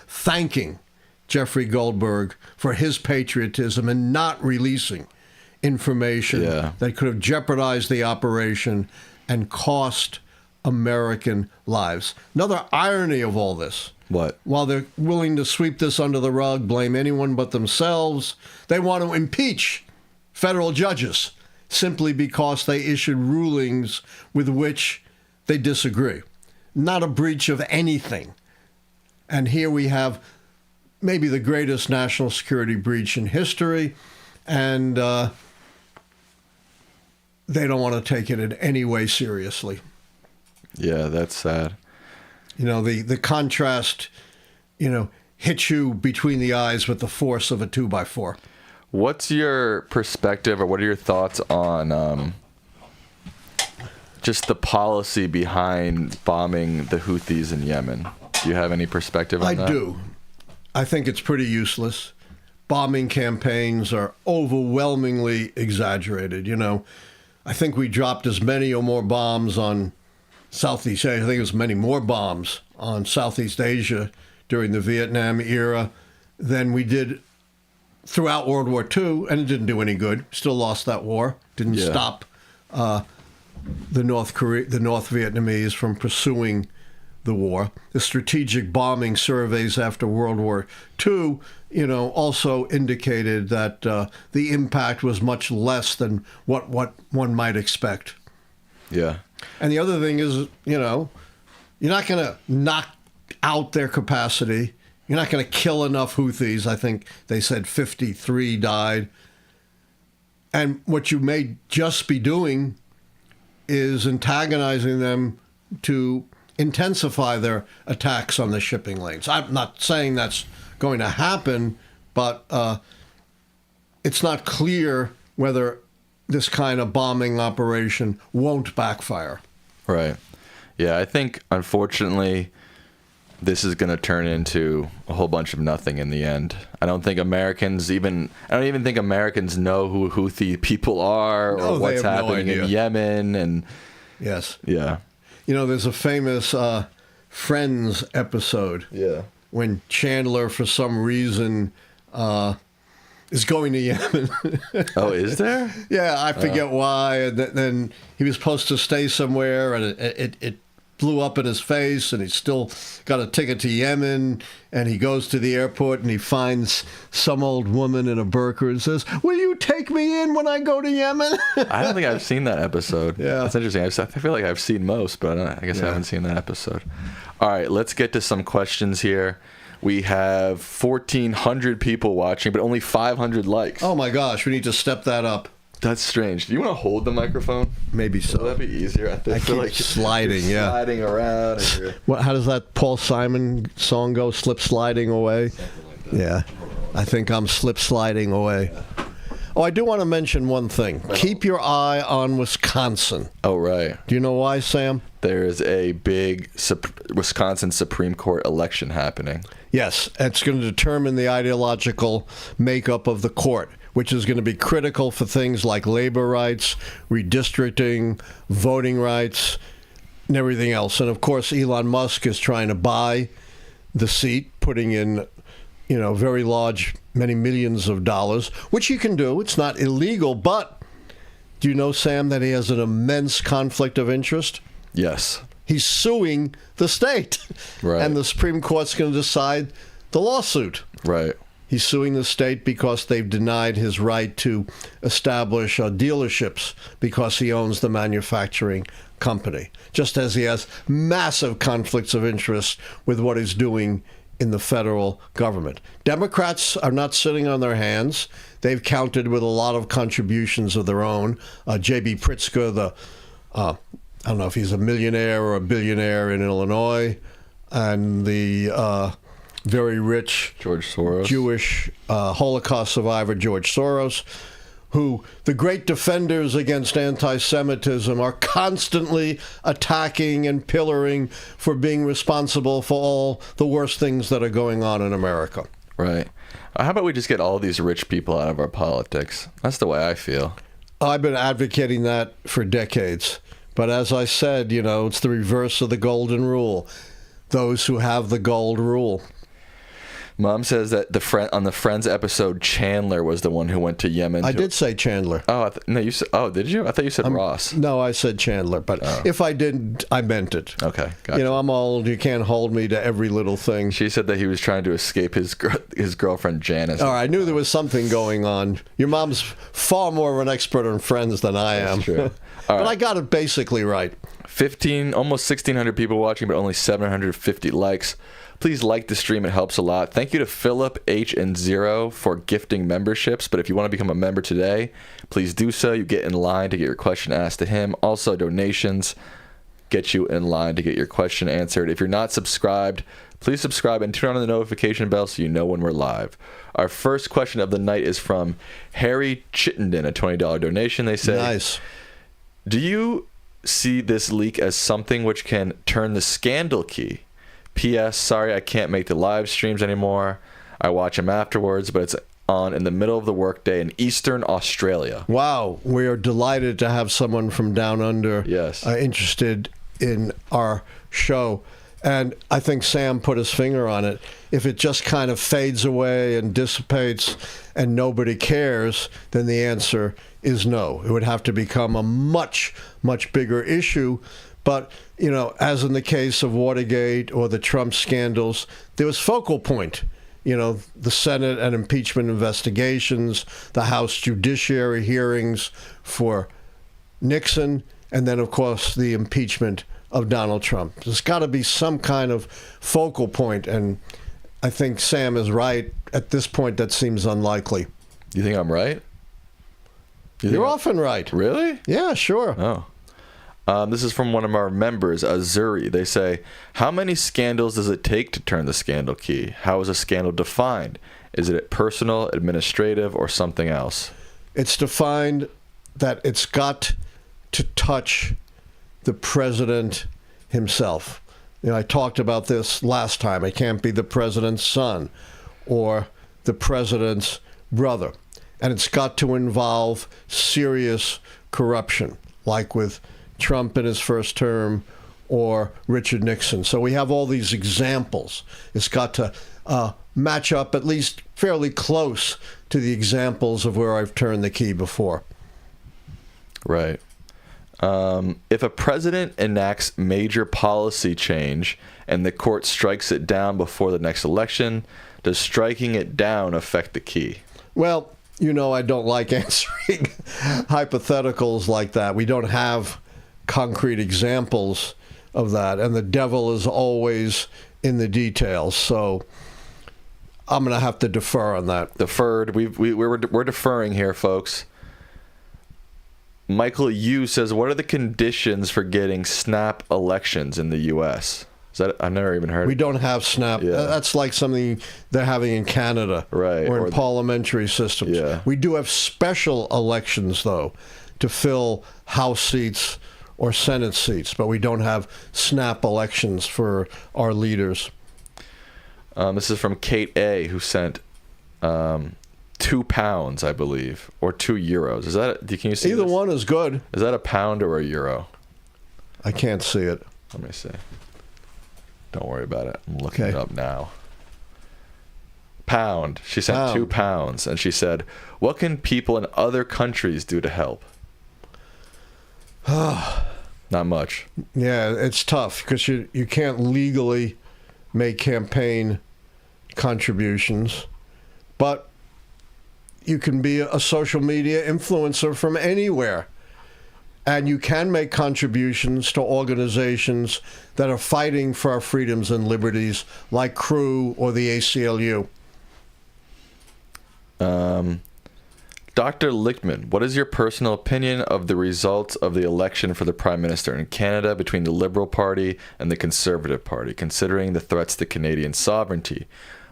thanking Jeffrey Goldberg for his patriotism and not releasing information that could have jeopardized the operation and cost American lives. Another irony of all this. What? While they're willing to sweep this under the rug, blame anyone but themselves, they want to impeach federal judges simply because they issued rulings with which they disagree. Not a breach of anything. And here we have maybe the greatest national security breach in history, and they don't want to take it in any way seriously. Yeah, that's sad. The contrast, hits you between the eyes with the force of a 2x4. What's your perspective, or what are your thoughts on just the policy behind bombing the Houthis in Yemen? Do you have any perspective on that? I do. I think it's pretty useless. Bombing campaigns are overwhelmingly exaggerated. I think we dropped as many or more bombs on Southeast Asia. I think it was many more bombs on Southeast Asia during the Vietnam era than we did throughout World War II, and it didn't do any good. Still lost that war. Didn't stop the North Vietnamese from pursuing the war. The strategic bombing surveys after World War II, also indicated that the impact was much less than what one might expect. Yeah. And the other thing is, you're not going to knock out their capacity. You're not going to kill enough Houthis. I think they said 53 died. And what you may just be doing is antagonizing them to intensify their attacks on the shipping lanes. I'm not saying that's going to happen, but it's not clear whether this kind of bombing operation won't backfire. Right. Yeah, I think, unfortunately, this is going to turn into a whole bunch of nothing in the end. I don't even think Americans know who Houthi people are or what's happening in Yemen. And yes. Yeah. There's a famous Friends episode. Yeah. When Chandler, for some reason, is going to Yemen. Oh, is there? Yeah, I forget why. And then he was supposed to stay somewhere, and it blew up in his face, and he's still got a ticket to Yemen, and he goes to the airport and he finds some old woman in a burqa and says, "Will you take me in when I go to Yemen?" I don't think I've seen that episode. Yeah. That's interesting. I feel like I've seen most, but I guess I haven't seen that episode. All right, let's get to some questions here. We have 1,400 people watching, but only 500 likes. Oh my gosh, we need to step that up. That's strange. Do you want to hold the microphone? Maybe so. Will that be easier? I feel keep like sliding, you're sliding around. And you're... How does that Paul Simon song go? Slip sliding away? Something like that. Yeah. I think I'm slip sliding away. Oh, I do want to mention one thing. Keep your eye on Wisconsin. Oh, right. Do you know why, Sam? There is a big Wisconsin Supreme Court election happening. Yes, it's going to determine the ideological makeup of the court, which is going to be critical for things like labor rights, redistricting, voting rights, and everything else. And of course, Elon Musk is trying to buy the seat, putting in, very large, many millions of dollars, which he can do. It's not illegal, but do you know, Sam, that he has an immense conflict of interest? Yes. He's suing the state. Right. And the Supreme Court's going to decide the lawsuit. Right. He's suing the state because they've denied his right to establish dealerships because he owns the manufacturing company, just as he has massive conflicts of interest with what he's doing in the federal government. Democrats are not sitting on their hands. They've counted with a lot of contributions of their own. J.B. Pritzker, I don't know if he's a millionaire or a billionaire in Illinois, and the very rich George Soros. Jewish Holocaust survivor George Soros, who the great defenders against anti-Semitism are constantly attacking and pillaring for being responsible for all the worst things that are going on in America. Right. How about we just get all these rich people out of our politics? That's the way I feel. I've been advocating that for decades. But as I said, it's the reverse of the golden rule. Those who have the gold rule. Mom says that on the Friends episode, Chandler was the one who went to Yemen. I did say Chandler. Oh, no, you said. Oh, did you? I thought you said Ross. No, I said Chandler. But if I didn't, I meant it. Okay, gotcha. I'm old. You can't hold me to every little thing. She said that he was trying to escape his girlfriend Janice. All right, I knew there was something going on. Your mom's far more of an expert on Friends than I am. That's true. But I got it basically right. Almost 1,600 people watching, but only 750 likes. Please like the stream. It helps a lot. Thank you to Philip H. and Zero for gifting memberships. But if you want to become a member today, please do so. You get in line to get your question asked to him. Also, donations get you in line to get your question answered. If you're not subscribed, please subscribe and turn on the notification bell so you know when we're live. Our first question of the night is from Harry Chittenden, a $20 donation. They say, nice. Do you see this leak as something which can turn the scandal key? P.S. Sorry I can't make the live streams anymore. I watch them afterwards, but it's on in the middle of the workday in Eastern Australia. Wow. We are delighted to have someone from down under interested in our show. And I think Sam put his finger on it. If it just kind of fades away and dissipates and nobody cares, then the answer is no. It would have to become a much, much bigger issue. But, as in the case of Watergate or the Trump scandals, there was focal point. The Senate and impeachment investigations, the House judiciary hearings for Nixon, and then, of course, the impeachment of Donald Trump. There's got to be some kind of focal point, and I think Sam is right. At this point, that seems unlikely. You think I'm right? You're often right. Really? Yeah, sure. Oh. This is from one of our members, Azuri. They say, how many scandals does it take to turn the scandal key? How is a scandal defined? Is it personal, administrative, or something else? It's defined that it's got to touch the president himself. I talked about this last time. It can't be the president's son or the president's brother. And it's got to involve serious corruption, like with Trump in his first term or Richard Nixon. So we have all these examples. It's got to match up at least fairly close to the examples of where I've turned the key before. Right. If a president enacts major policy change and the court strikes it down before the next election, does striking it down affect the key? Well, I don't like answering hypotheticals like that. We don't have concrete examples of that, and the devil is always in the details. So I'm going to have to defer on that. Deferred. We're deferring here, folks. Michael Yu says, what are the conditions for getting snap elections in the U.S.? Is that, I've never even heard. We don't have snap. Yeah. That's like something they're having in Canada, right? Or in parliamentary systems. Yeah. We do have special elections, though, to fill House seats or Senate seats, but we don't have snap elections for our leaders. This is from Kate A., who sent £2, I believe, or €2. Is that? Can you see? Either this? one is good. Is that a pound or a euro? I can't see it. Let me see. Don't worry about it. I'm looking it up now. Pound. She sent £2, and she said, "What can people in other countries do to help?" Not much. Yeah, it's tough because you can't legally make campaign contributions, but you can be a social media influencer from anywhere. And you can make contributions to organizations that are fighting for our freedoms and liberties, like Crew or the ACLU. Dr. Lichtman, what is your personal opinion of the results of the election for the Prime Minister in Canada between the Liberal Party and the Conservative Party, considering the threats to Canadian sovereignty?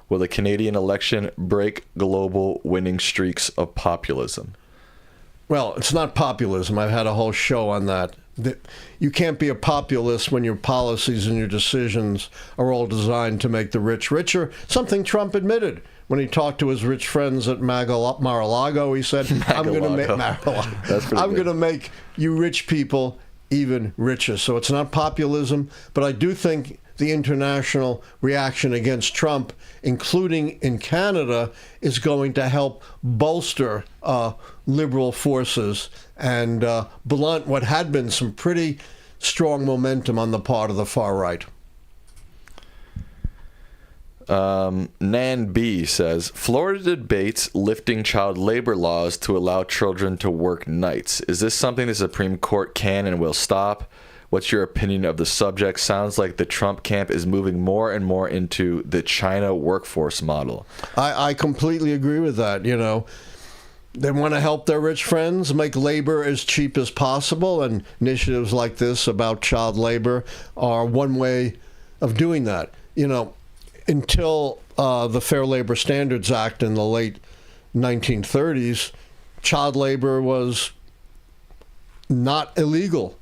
Will the Canadian election break global winning streaks of populism? Well, it's not populism. I've had a whole show on that. You can't be a populist when your policies and your decisions are all designed to make the rich richer, something Trump admitted. When he talked to his rich friends at Mar-a-Lago, he said, I'm going to make you rich people even richer. So it's not populism, but I do think the international reaction against Trump, including in Canada, is going to help bolster liberal forces and blunt what had been some pretty strong momentum on the part of the far right. Nan B says, Florida debates lifting child labor laws to allow children to work nights. Is this something the Supreme Court can and will stop? What's your opinion of the subject? Sounds like the Trump camp is moving more and more into the China workforce model. I completely agree with that. You know, they want to help their rich friends make labor as cheap as possible, and initiatives like this about child labor are one way of doing that. You know, until the Fair Labor Standards Act in the late 1930s, child labor was not illegal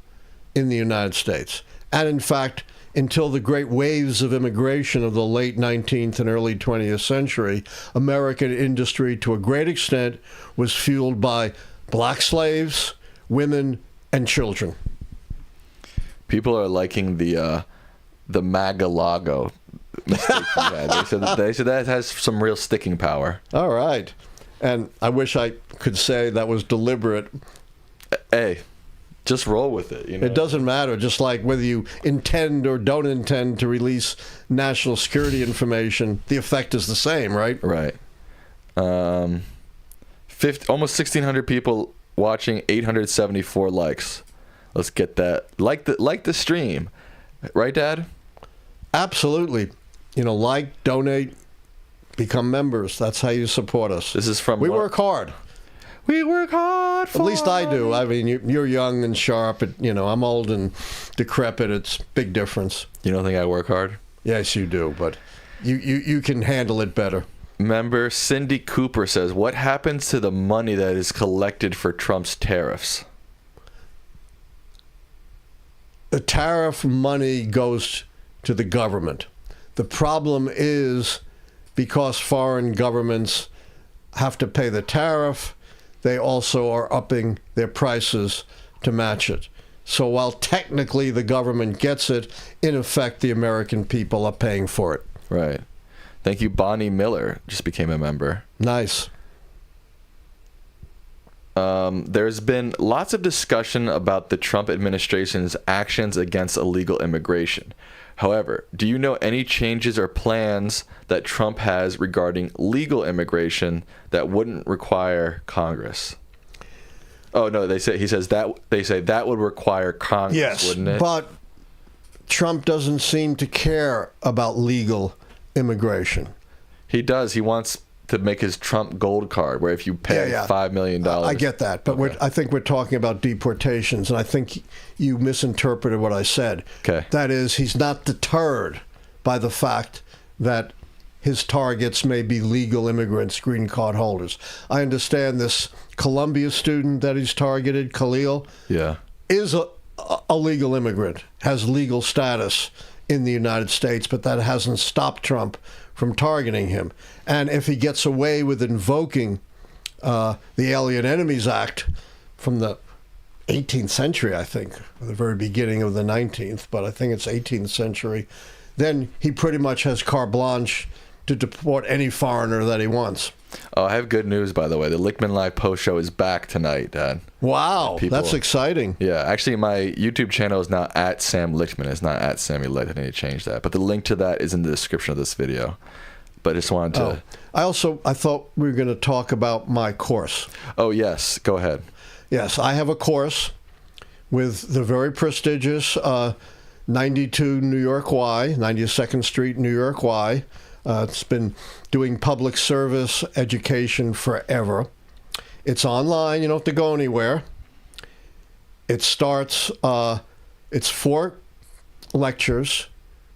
in the United States. And in fact, until the great waves of immigration of the late 19th and early 20th century, American industry, to a great extent, was fueled by black slaves, women, and children. People are liking the MAGA logo. They said that has some real sticking power. All right. And I wish I could say that was deliberate. Hey, just roll with it. You know? It doesn't matter, just like whether you intend or don't intend to release national security information, the effect is the same, right? Right. Almost 1,600 people watching, 874 likes. Let's get that. Like the stream. Right, Dad? Absolutely. You know, like, donate, become members. That's how you support us. This is from... We work hard. We work hard for... At least I do. I mean, you're young and sharp. You know, I'm old and decrepit. It's a big difference. You don't think I work hard? Yes, you do, but you can handle it better. Member Cindy Cooper says, what happens to the money that is collected for Trump's tariffs? The tariff money goes to the government. The problem is because foreign governments have to pay the tariff, they also are upping their prices to match it. So while technically the government gets it, in effect, the American people are paying for it. Right. Thank you. Bonnie Miller just became a member. Nice. There's been lots of discussion about the Trump administration's actions against illegal immigration. However, do you know any changes or plans that Trump has regarding legal immigration that wouldn't require Congress? Oh no, they say that would require Congress, Yes, wouldn't it? But Trump doesn't seem to care about legal immigration. He does. He wants to make his Trump gold card, where if you pay $5 million. I get that, but Okay. I think we're talking about deportations, and I think you misinterpreted what I said. Okay. That is, he's not deterred by the fact that his targets may be legal immigrants, green card holders. I understand this Columbia student that he's targeted, Khalil, Yeah. is a legal immigrant, has legal status in the United States, but that hasn't stopped Trump from targeting him. And if he gets away with invoking the Alien Enemies Act from the 18th century, I think, or the very beginning of the 19th, but I think it's 18th century, then he pretty much has carte blanche to deport any foreigner that he wants. Oh, I have good news, by the way. The Lichtman Live post show is back tonight, Dad. Wow, People- that's exciting. Yeah, actually, my YouTube channel is now at Sam Lichtman. It's not at Sammy Licht. I need to change that. But the link to that is in the description of this video. But I just wanted to... I thought we were going to talk about my course. Oh, yes. Go ahead. Yes, I have a course with the very prestigious 92 New York Y, 92nd Street, New York Y. It's been doing public service education forever. It's online. You don't have to go anywhere. It starts, it's 4 lectures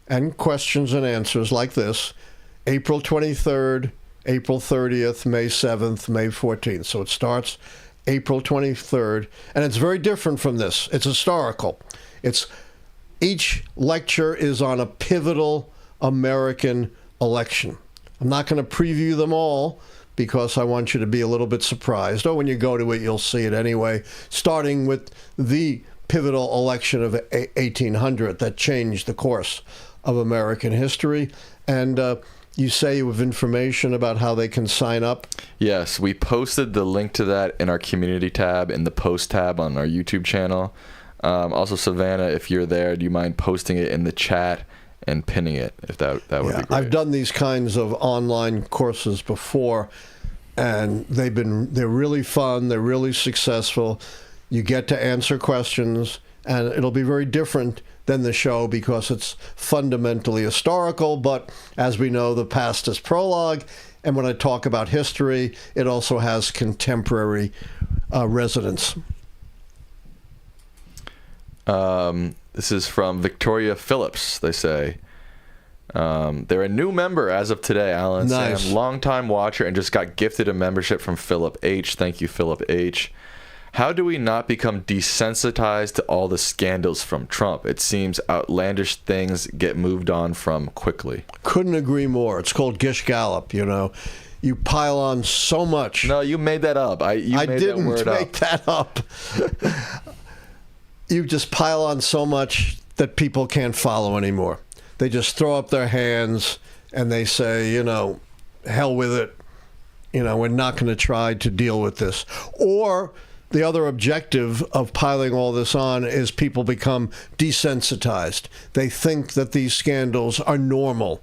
and questions and answers like this, April 23rd, April 30th, May 7th, May 14th. So it starts April 23rd, and it's very different from this. It's historical. Each lecture is on a pivotal American election. I'm not going to preview them all because I want you to be a little bit surprised. Or when you go to it, you'll see it anyway, starting with the pivotal election of 1800 that changed the course of American history. And you say you have information about how they can sign up? Yes, we posted the link to that in our community tab, in the post tab on our YouTube channel. Also, Savannah, if you're there, do you mind posting it in the chat and pinning it, if that would be great? I've done these kinds of online courses before, and they're really fun. They're really successful. You get to answer questions, and it'll be very different than the show because it's fundamentally historical. But as we know, the past is prologue, and when I talk about history, it also has contemporary resonance. This is from Victoria Phillips. They say they're a new member as of today, Alan. Nice. Sam, longtime watcher, and just got gifted a membership from Philip H. Thank you, Philip H. How do we not become desensitized to all the scandals from Trump? It seems outlandish things get moved on from quickly. Couldn't agree more. It's called Gish Gallop, you know. You pile on so much. No, you made that up. I didn't make that up. You just pile on so much that people can't follow anymore. They just throw up their hands and they say, you know, hell with it. You know, we're not going to try to deal with this. Or the other objective of piling all this on is people become desensitized. They think that these scandals are normal.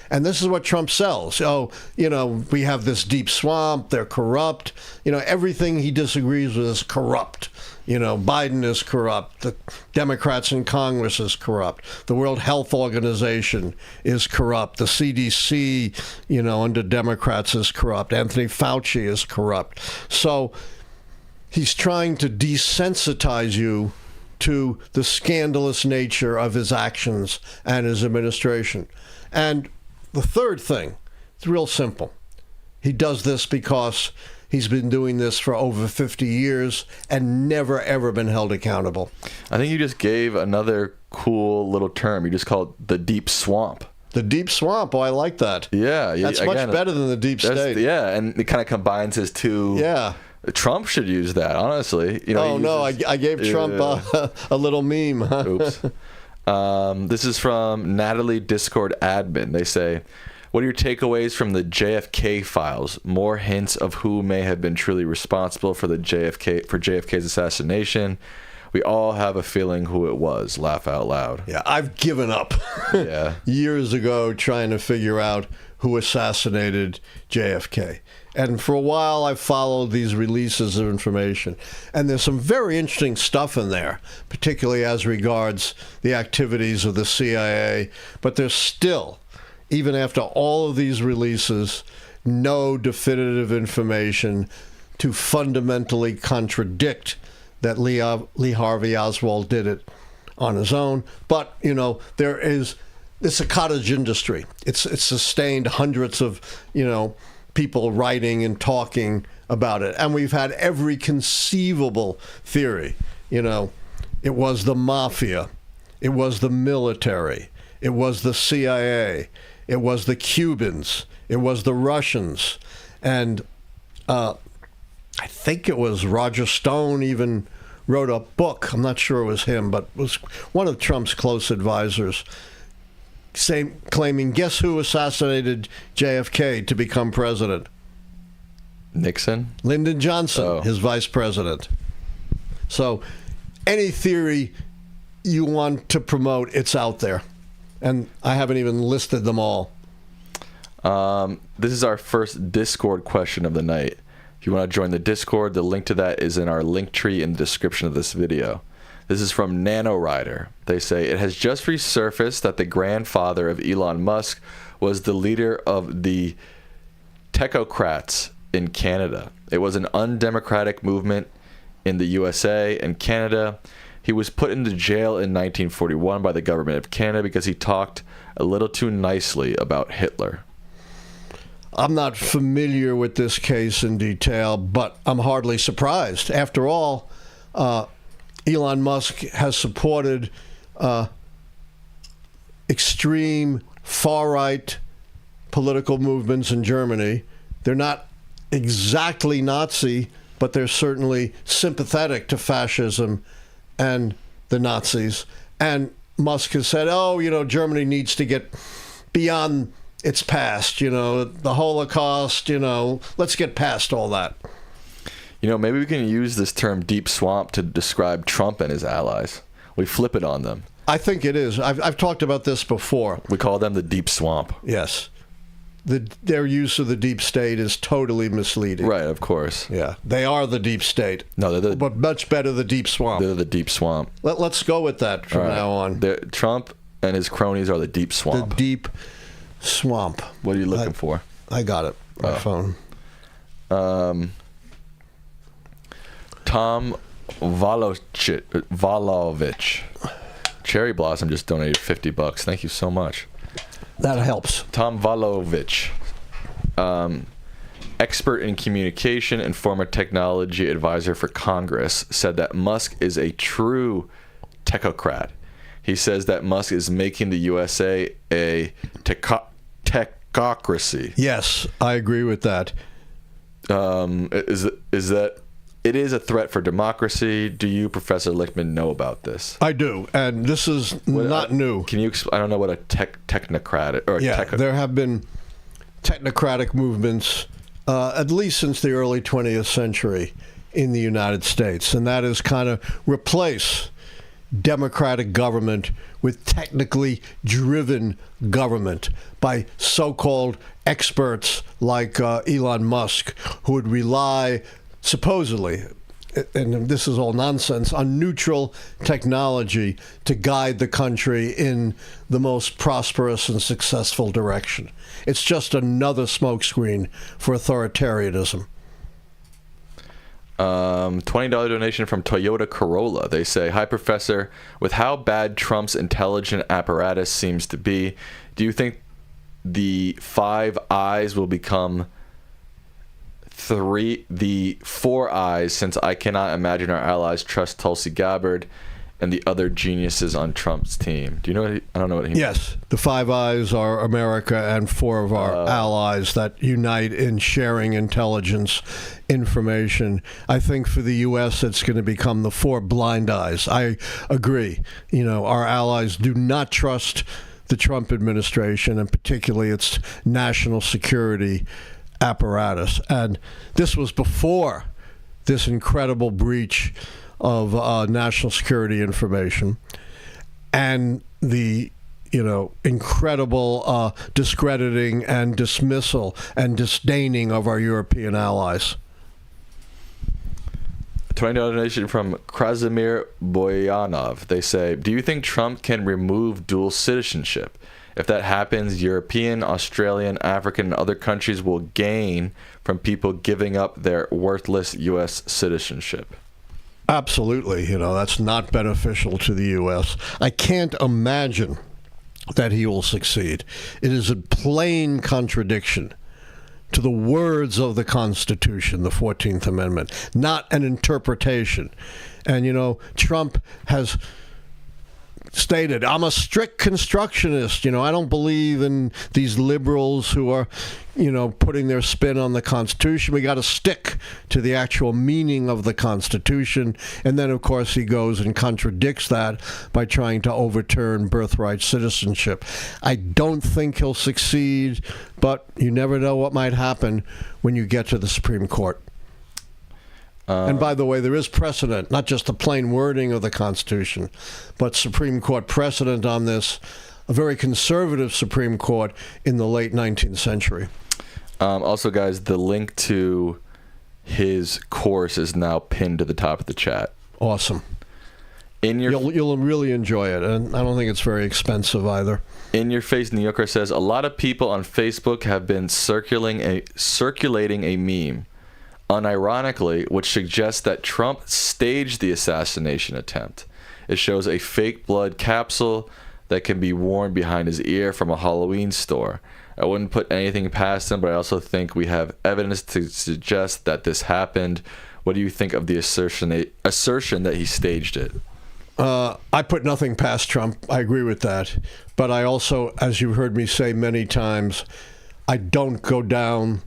And this is what Trump sells. Oh, you know, we have this deep swamp. They're corrupt. You know, everything he disagrees with is corrupt. You know, Biden is corrupt. The Democrats in Congress is corrupt. The World Health Organization is corrupt. The CDC, you know, under Democrats is corrupt. Anthony Fauci is corrupt. So he's trying to desensitize you to the scandalous nature of his actions and his administration. And the third thing, it's real simple. He does this because he's been doing this for over 50 years and never, ever been held accountable. I think you just gave another cool little term. You just called it the deep swamp. The deep swamp. Oh, I like that. Yeah. That's much better than the deep state. Yeah, and it kind of combines his two. Yeah. Trump should use that, honestly. You know, I gave Trump a little meme. Oops. This is from Natalie Discord Admin. They say, What are your takeaways from the JFK files? More hints of who may have been truly responsible for JFK's assassination. We all have a feeling who it was. Laugh out loud. Yeah, I've given up Yeah. years ago trying to figure out who assassinated JFK. And for a while, I followed these releases of information. And there's some very interesting stuff in there, particularly as regards the activities of the CIA. But there's still, even after all of these releases, no definitive information to fundamentally contradict that Lee Harvey Oswald did it on his own. But, it's a cottage industry. It's sustained hundreds of, people writing and talking about it. And we've had every conceivable theory. It was the mafia. It was the military. It was the CIA. It was the Cubans. It was the Russians. And I think it was Roger Stone even wrote a book. I'm not sure it was him, but was one of Trump's close advisors, claiming, guess who assassinated JFK to become president? Nixon? Lyndon Johnson, his vice president. So any theory you want to promote, it's out there. And I haven't even listed them all. This is our first Discord question of the night. If you want to join the Discord, the link to that is in our link tree in the description of this video. This is from NanoRider. They say, it has just resurfaced that the grandfather of Elon Musk was the leader of the technocrats in Canada. It was an undemocratic movement in the USA and Canada. He was put into jail in 1941 by the government of Canada because he talked a little too nicely about Hitler. I'm not familiar with this case in detail, but I'm hardly surprised. After all, Elon Musk has supported extreme far-right political movements in Germany. They're not exactly Nazi, but they're certainly sympathetic to fascism and the Nazis. And Musk has said, Germany needs to get beyond its past, the Holocaust, let's get past all that. Maybe we can use this term deep swamp to describe Trump and his allies. We flip it on them. I think it is. I've talked about this before. We call them the deep swamp. Yes. Their use of the deep state is totally misleading. Right, of course. Yeah. They are the deep state. No, but much better the deep swamp. They're the deep swamp. Let's go with that from now on. Trump and his cronies are the deep swamp. The deep swamp. What are you looking for? I got it. My phone. Tom Valovich. Cherry Blossom just donated $50. Thank you so much. That helps. Tom Valovich, expert in communication and former technology advisor for Congress, said that Musk is a true technocrat. He says that Musk is making the USA a technocracy. Yes, I agree with that. Is that it is a threat for democracy? Do you, Professor Lichtman, know about this? I do, and this is not new. Can you? I don't know what a technocrat or there have been technocratic movements at least since the early 20th century in the United States, and that is kind of replace democratic government with technically driven government by so-called experts like Elon Musk, who would rely supposedly, and this is all nonsense, on neutral technology to guide the country in the most prosperous and successful direction. It's just another smokescreen for authoritarianism. $20 donation from Toyota Corolla. They say, hi, Professor. With how bad Trump's intelligence apparatus seems to be, do you think the Five Eyes will become the Four Eyes, since I cannot imagine our allies trust Tulsi Gabbard and the other geniuses on Trump's team? Do you know I don't know what he means. Yes, the Five Eyes are America and four of our allies that unite in sharing intelligence information. I think for the U.S. it's going to become the Four Blind Eyes. I agree. Our allies do not trust the Trump administration, and particularly its national security apparatus. And this was before this incredible breach of national security information and the incredible discrediting and dismissal and disdaining of our European allies. $20 donation from Krasimir Boyanov. They say, do you think Trump can remove dual citizenship? If that happens, European, Australian, African, and other countries will gain from people giving up their worthless U.S. citizenship. Absolutely. That's not beneficial to the U.S. I can't imagine that he will succeed. It is a plain contradiction to the words of the Constitution, the 14th Amendment, not an interpretation. And, Trump has stated, I'm a strict constructionist. I don't believe in these liberals who are, putting their spin on the Constitution. We got to stick to the actual meaning of the Constitution. And then, of course, he goes and contradicts that by trying to overturn birthright citizenship. I don't think he'll succeed, but you never know what might happen when you get to the Supreme Court. And by the way, there is precedent, not just the plain wording of the Constitution, but Supreme Court precedent on this, a very conservative Supreme Court in the late 19th century. Also, guys, the link to his course is now pinned to the top of the chat. Awesome. You'll really enjoy it, and I don't think it's very expensive either. In Your Face New Yorker says, a lot of people on Facebook have been circulating a meme, unironically, which suggests that Trump staged the assassination attempt. It shows a fake blood capsule that can be worn behind his ear from a Halloween store. I wouldn't put anything past him, but I also think we have evidence to suggest that this happened. What do you think of the assertion that he staged it? I put nothing past Trump. I agree with that. But I also, as you've heard me say many times, I don't go down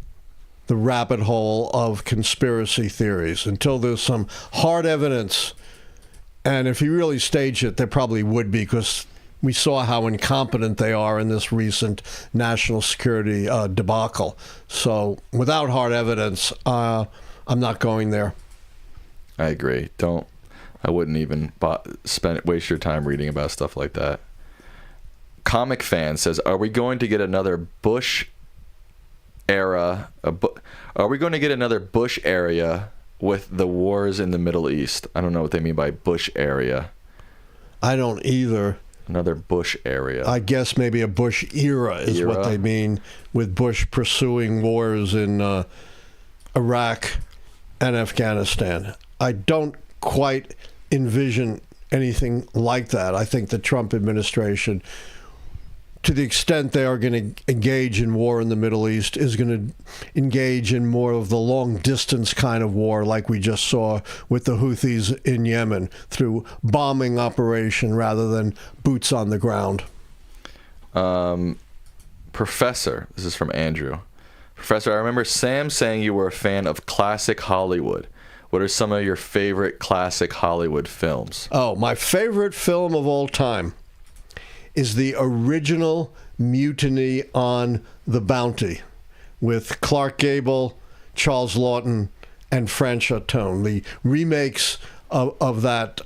the rabbit hole of conspiracy theories until there's some hard evidence. And if he really staged it, there probably would be, because we saw how incompetent they are in this recent national security debacle. So without hard evidence, I'm not going there. I agree. I wouldn't even waste your time reading about stuff like that. Comic Fan says, are we going to get another Bush era? Are we going to get another Bush area with the wars in the Middle East? I don't know what they mean by Bush area. I don't either. Another Bush area. I guess maybe a Bush era is what they mean, with Bush pursuing wars in Iraq and Afghanistan. I don't quite envision anything like that. I think the Trump administration, to the extent they are going to engage in war in the Middle East, is going to engage in more of the long-distance kind of war like we just saw with the Houthis in Yemen, through bombing operation rather than boots on the ground. Professor, this is from Andrew. Professor, I remember Sam saying you were a fan of classic Hollywood. What are some of your favorite classic Hollywood films? Oh, my favorite film of all time is the original Mutiny on the Bounty with Clark Gable, Charles Lawton, and Frances Tone. The remakes of that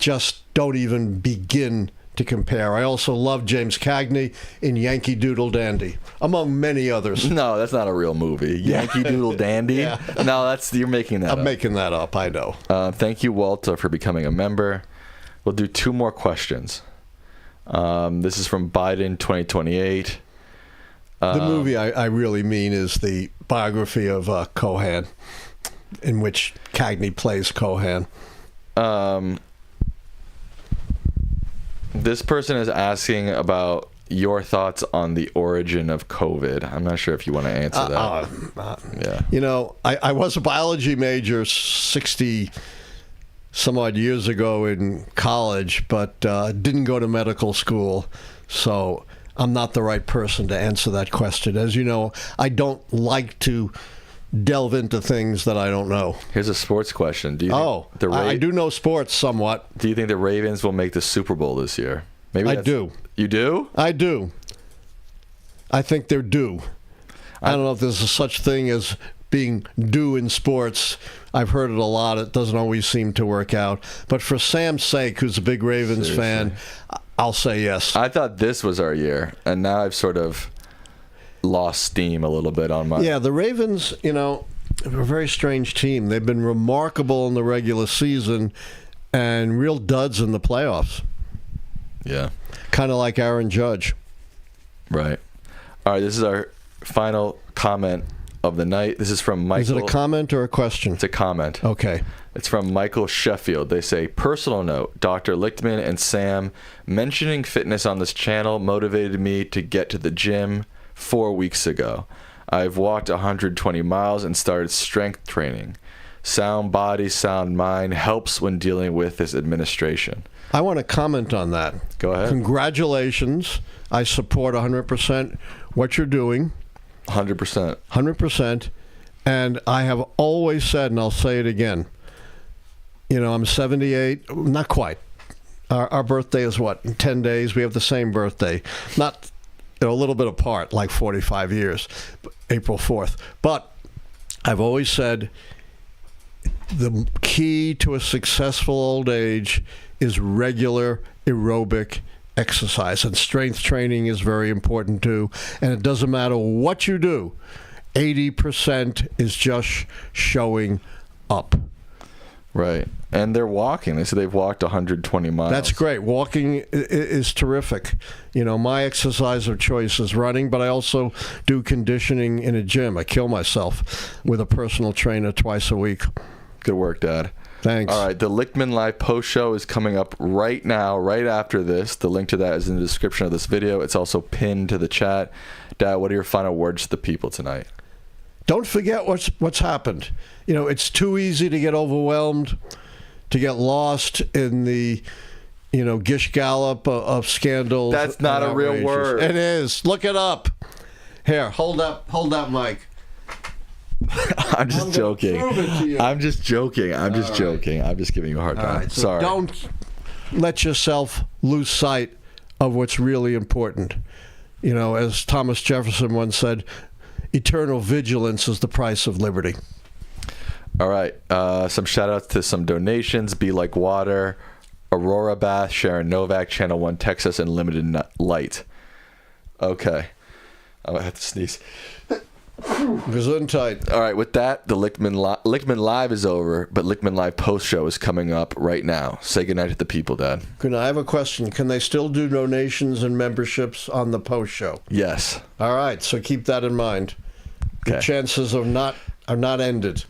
just don't even begin to compare. I also love James Cagney in Yankee Doodle Dandy, among many others. No, that's not a real movie. Yankee Doodle Dandy? Yeah. No, you're making that up. I'm making that up, I know. Thank you, Walter, for becoming a member. We'll do 2 more questions. This is from Biden 2028. The movie I really mean is the biography of Cohan, in which Cagney plays Cohan. This person is asking about your thoughts on the origin of COVID. I'm not sure if you want to answer that. Yeah. You know, I was a biology major 60 some odd years ago in college, but didn't go to medical school, so I'm not the right person to answer that question. As you know, I don't like to delve into things that I don't know. Here's a sports question. Do you I do know sports somewhat. Do you think the Ravens will make the Super Bowl this year? I do. You do? I do. I think they're due. I don't know if there's a such thing as being due in sports. I've heard it a lot. It doesn't always seem to work out. But for Sam's sake, who's a big Ravens fan, I'll say yes. I thought this was our year, and now I've sort of lost steam a little bit on my... Yeah, the Ravens, are a very strange team. They've been remarkable in the regular season and real duds in the playoffs. Yeah. Kind of like Aaron Judge. Right. All right, this is our final comment of the night. This is from Michael. Is it a comment or a question? It's a comment. Okay. It's from Michael Sheffield. They say, personal note, Dr. Lichtman and Sam mentioning fitness on this channel motivated me to get to the gym 4 weeks ago. I've walked 120 miles and started strength training. Sound body, sound mind helps when dealing with this administration. I want to comment on that. Go ahead. Congratulations. I support 100% what you're doing. 100%. 100%. And I have always said, and I'll say it again, I'm 78. Not quite. Our birthday is what? In 10 days. We have the same birthday. Not a little bit apart, like 45 years. April 4th. But I've always said the key to a successful old age is regular aerobic exercise, and strength training is very important too. And it doesn't matter what you do, 80% is just showing up. Right. And they're walking. They say they've walked 120 miles. That's great. Walking is terrific. My exercise of choice is running, but I also do conditioning in a gym. I kill myself with a personal trainer twice a week. Good work, Dad. Thanks. All right, the Lichtman Live post show is coming up right now, right after this. The link to that is in the description of this video. It's also pinned to the chat. Dad, what are your final words to the people tonight? Don't forget what's happened. It's too easy to get overwhelmed, to get lost in the, gish gallop of scandals. That's not a real word. It is. Look it up. Here, hold that mic. I'm just joking. I'm just joking. I'm just joking. I'm just giving you a hard time. Right, so sorry. Don't let yourself lose sight of what's really important. As Thomas Jefferson once said, eternal vigilance is the price of liberty. All right. Some shout outs to some donations. Be Like Water, Aurora Bath, Sharon Novak, Channel 1 Texas, and Limited Light. Okay. I might have to sneeze. Gesundheit. All right, with that, the Lichtman Live is over, but Lichtman Live post show is coming up right now. Say goodnight to the people, Dad. Good night. I have a question. Can they still do donations and memberships on the post show? Yes. All right, so keep that in mind. Okay. The chances are not ended.